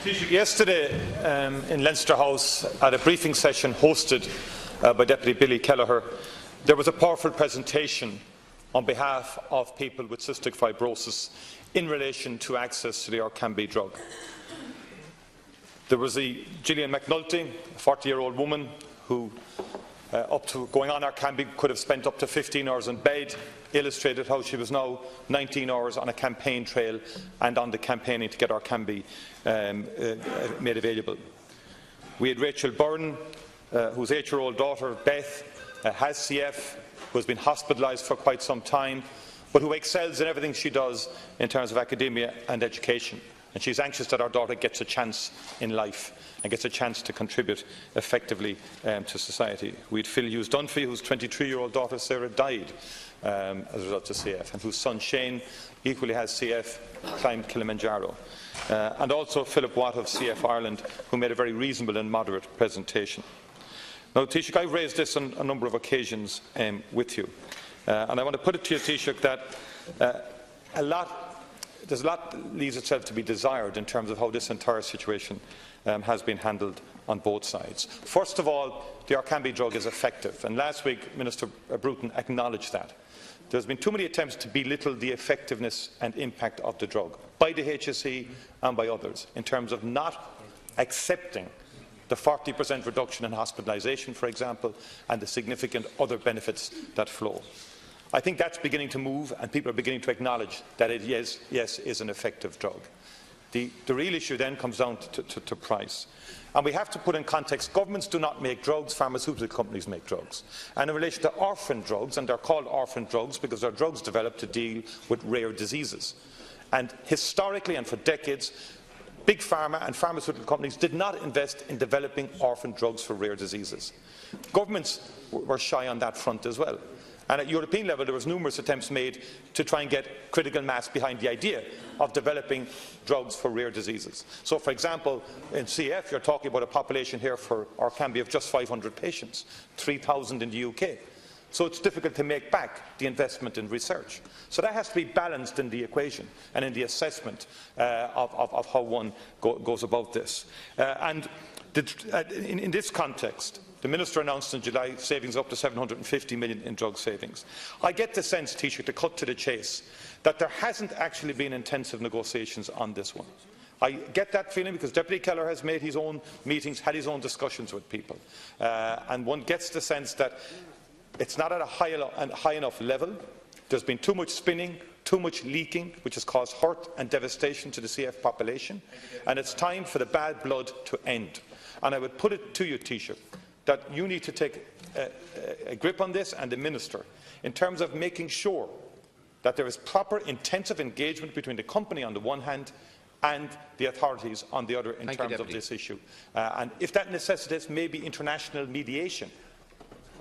Yesterday in Leinster House, at a briefing session hosted by Deputy Billy Kelleher, there was a powerful presentation on behalf of people with cystic fibrosis in relation to access to the Orkambi drug. There was Gillian McNulty, a 40-year-old woman who, up to going on Orkambi, could have spent up to 15 hours in bed, illustrated how she was now 19 hours on a campaign trail and on the campaigning to get Orkambi made available. We had Rachel Byrne, whose 8-year-old daughter, Beth, has CF, who has been hospitalised for quite some time, but who excels in everything she does in terms of academia and education. And she's anxious that our daughter gets a chance in life and gets a chance to contribute effectively to society. We had Phil Hughes Dunphy, whose 23-year-old daughter Sarah died as a result of CF, and whose son Shane equally has CF, climbed Kilimanjaro. And also Philip Watt of CF Ireland, who made a very reasonable and moderate presentation. Now, Taoiseach, I've raised this on a number of occasions with you, and I want to put it to you, Taoiseach, that there's a lot that leaves itself to be desired in terms of how this entire situation has been handled on both sides. First of all, the Orkambi drug is effective, and last week Minister Bruton acknowledged that. There's been too many attempts to belittle the effectiveness and impact of the drug by the HSE and by others in terms of not accepting the 40% reduction in hospitalisation, for example, and the significant other benefits that flow. I think that's beginning to move, and people are beginning to acknowledge that it is an effective drug. The real issue then comes down to price. And we have to put in context, governments do not make drugs, pharmaceutical companies make drugs. And in relation to orphan drugs, and they're called orphan drugs because they're drugs developed to deal with rare diseases. And historically and for decades, big pharma and pharmaceutical companies did not invest in developing orphan drugs for rare diseases. Governments were shy on that front as well. And at European level, there was numerous attempts made to try and get critical mass behind the idea of developing drugs for rare diseases. So, for example, in CF, you're talking about a population here for Orkambi of just 500 patients, 3,000 in the UK. So it's difficult to make back the investment in research. So that has to be balanced in the equation and in the assessment of how one goes about this. In this context, the Minister announced in July savings up to 750 million in drug savings. I get the sense, Taoiseach, to cut to the chase, that there hasn't actually been intensive negotiations on this one. I get that feeling because Deputy Kelleher has made his own meetings, had his own discussions with people. And one gets the sense that it's not at a high enough level. There's been too much spinning, too much leaking, which has caused hurt and devastation to the CF population. And it's time for the bad blood to end. And I would put it to you, Taoiseach, that you need to take a grip on this, and the Minister, in terms of making sure that there is proper intensive engagement between the company on the one hand and the authorities on the other in terms of this issue. And if that necessitates maybe international mediation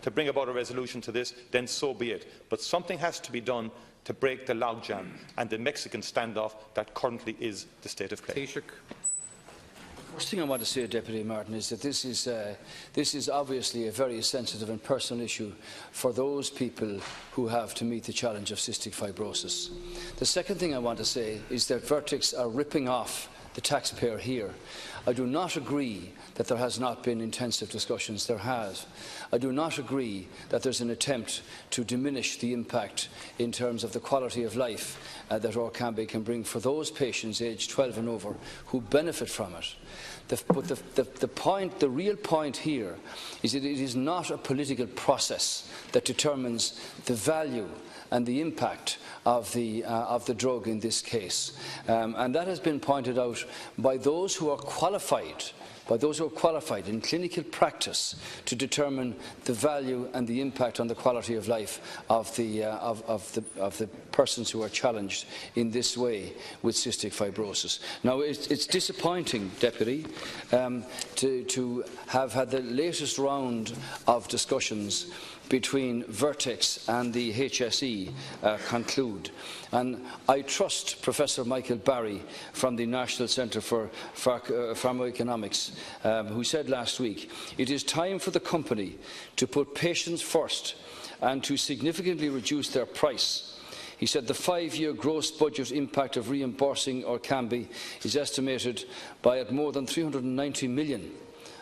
to bring about a resolution to this, then so be it. But something has to be done to break the logjam and the Mexican standoff that currently is the state of play. First thing I want to say, Deputy Martin, is that this is obviously a very sensitive and personal issue for those people who have to meet the challenge of cystic fibrosis. The second thing I want to say is that Vertex are ripping off the taxpayer here. I do not agree that there has not been intensive discussions. There has. I do not agree that there's an attempt to diminish the impact in terms of the quality of life that Orkambi can bring for those patients aged 12 and over who benefit from it. But the real point here is that it is not a political process that determines the value and the impact of the drug in this case. And that has been pointed out by those who are qualified in clinical practice to determine the value and the impact on the quality of life of the persons who are challenged in this way with cystic fibrosis. Now, it's disappointing, Deputy, to have had the latest round of discussions between Vertex and the HSE conclude. And I trust Professor Michael Barry from the National Centre for Pharmacoeconomics, who said last week, "It is time for the company to put patients first and to significantly reduce their price. He said the 5-year gross budget impact of reimbursing Orkambi is estimated by at more than 390 million.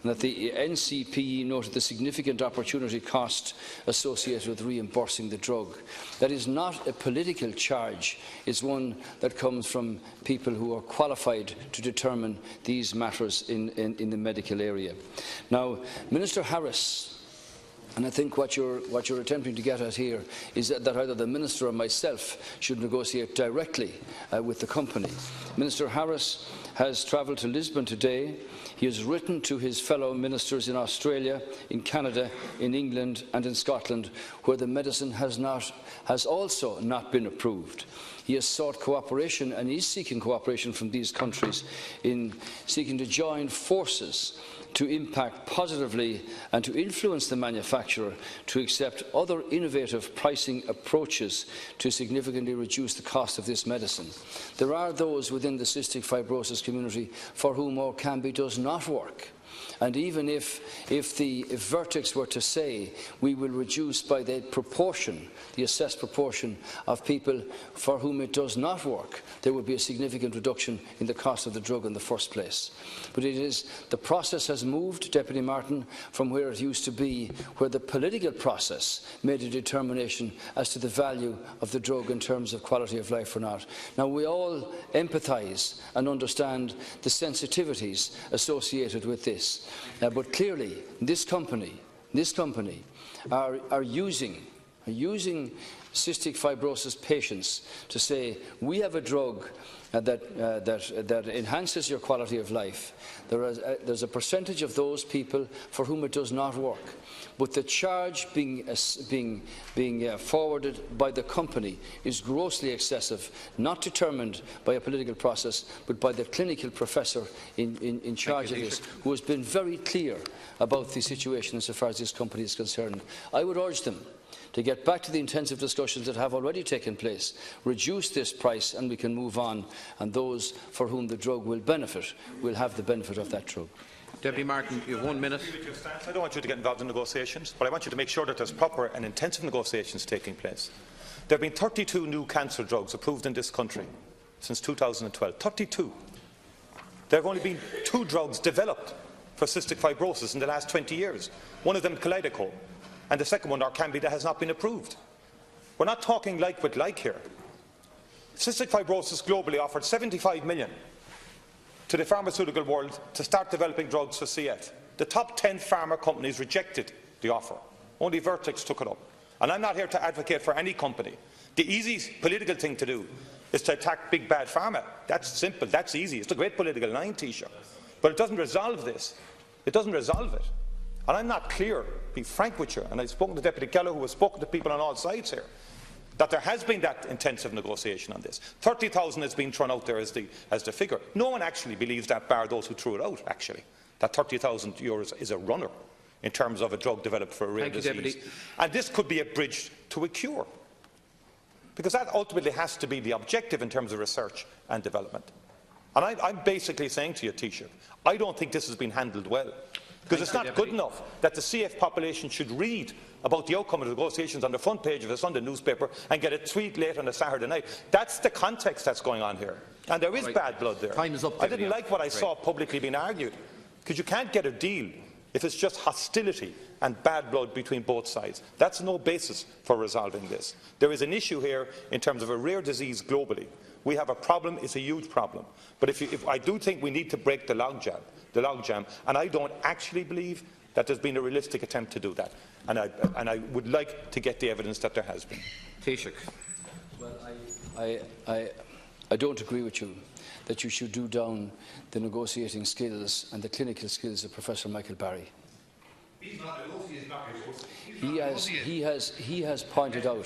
And that the NCPE noted the significant opportunity cost associated with reimbursing the drug. That is not a political charge, it's one that comes from people who are qualified to determine these matters in the medical area. Now, Minister Harris, and I think what you're attempting to get at here is that either the Minister or myself should negotiate directly with the company. Minister Harris has travelled to Lisbon today. He has written to his fellow ministers in Australia, in Canada, in England and in Scotland, where the medicine has also not been approved. He has sought cooperation and is seeking cooperation from these countries in seeking to join forces to impact positively and to influence the manufacturer to accept other innovative pricing approaches to significantly reduce the cost of this medicine. There are those within the cystic fibrosis community for whom Orkambi does not work. And even if verdicts were to say we will reduce by the proportion, the assessed proportion of people for whom it does not work, there would be a significant reduction in the cost of the drug in the first place. But the process has moved, Deputy Martin, from where it used to be, where the political process made a determination as to the value of the drug in terms of quality of life or not. Now, we all empathise and understand the sensitivities associated with this. But clearly, this company are using cystic fibrosis patients to say, we have a drug that enhances your quality of life. There's a percentage of those people for whom it does not work. But the charge being forwarded by the company is grossly excessive, not determined by a political process, but by the clinical professor in charge of this, who has been very clear about the situation insofar as this company is concerned. I would urge them to get back to the intensive discussions that have already taken place, reduce this price and we can move on, and those for whom the drug will benefit will have the benefit of that drug. Deputy Martin, you have 1 minute. I don't want you to get involved in negotiations, but I want you to make sure that there's proper and intensive negotiations taking place. There have been 32 new cancer drugs approved in this country since 2012. 32. There have only been 2 drugs developed for cystic fibrosis in the last 20 years. One of them, Kalydeco, and the second one, Orkambi, that has not been approved. We're not talking like with like here. Cystic fibrosis globally offered 75 million to the pharmaceutical world to start developing drugs for CF. The top 10 pharma companies rejected the offer. Only Vertex took it up. And I'm not here to advocate for any company. The easy political thing to do is to attack big bad pharma. That's simple, that's easy. It's a great political line, Taoiseach. But it doesn't resolve this. It doesn't resolve it. And I'm not clear, be frank with you, and I've spoken to Deputy Kello, who has spoken to people on all sides here, that there has been that intensive negotiation on this. 30,000 has been thrown out there as the figure. No one actually believes that, bar those who threw it out, actually, that €30,000 is a runner in terms of a drug developed for a rare disease. And this could be a bridge to a cure, because that ultimately has to be the objective in terms of research and development. And I'm basically saying to you, Taoiseach, I don't think this has been handled well. Because it's not good enough that the CF population should read about the outcome of the negotiations on the front page of a Sunday newspaper and get a tweet late on a Saturday night. That's the context that's going on here. And there is bad blood there. Time is up, I didn't like what I saw publicly being argued, because you can't get a deal if it's just hostility and bad blood between both sides. That's no basis for resolving this. There is an issue here in terms of a rare disease globally. We have a problem, it's a huge problem. But if I do think we need to break the logjam, and I don't actually believe that there's been a realistic attempt to do that. And I would like to get the evidence that there has been. Taoiseach. Well, I don't agree with you that you should do down the negotiating skills and the clinical skills of Professor Michael Barry. He has pointed out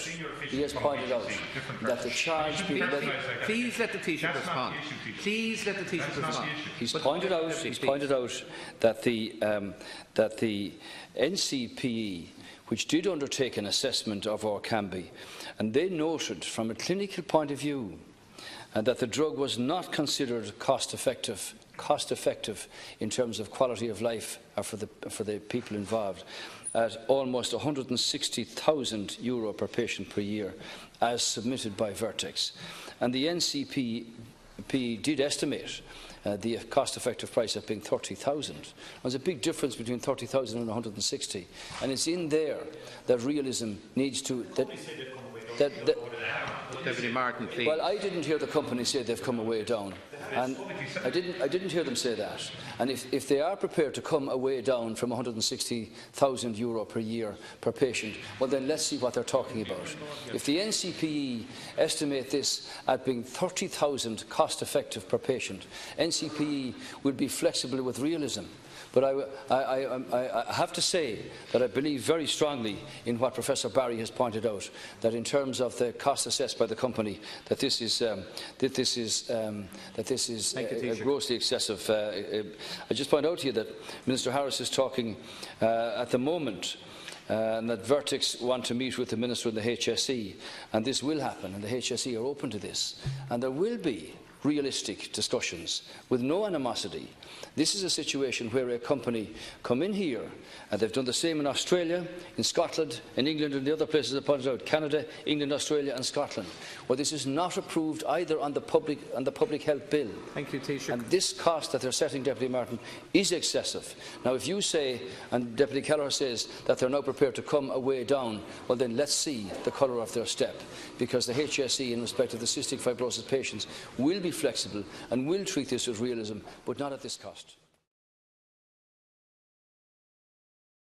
that the charge being levied. Please let the Taoiseach respond. Please let the Taoiseach respond. He's pointed out that the NCPE, which did undertake an assessment of Orkambi, and they noted from a clinical point of view that the drug was not considered cost effective in terms of quality of life for the people involved. at almost €160,000 per patient per year, as submitted by Vertex. And the NCP did estimate the cost-effective price of being 30,000. There's a big difference between 30,000 and 160, and it's in there that realism needs to. Deputy Martin, please. Well, I didn't hear the company say they've come away down, and I didn't hear them say that. And if they are prepared to come away down from €160,000 per year per patient, well then let's see what they're talking about. If the NCPE estimate this at being 30,000 cost-effective per patient, NCPE will be flexible with realism. But I have to say that I believe very strongly in what Professor Barry has pointed out, that in terms of the cost assessed by the company, that this is grossly excessive. I just point out to you that Minister Harris is talking at the moment and that Vertex want to meet with the Minister and the HSE, and this will happen, and the HSE are open to this, and there will be realistic discussions with no animosity. This is a situation where a company come in here, and they've done the same in Australia, in Scotland, in England and the other places I pointed out, Canada, England, Australia and Scotland, where this is not approved either on the public health bill. Thank you, Taoiseach. And this cost that they're setting, Deputy Martin, is excessive. Now, if you say, and Deputy Kelleher says, that they're now prepared to come away down, well then let's see the colour of their step, because the HSE, in respect of the cystic fibrosis patients, will be flexible and will treat this with realism, but not at this cost.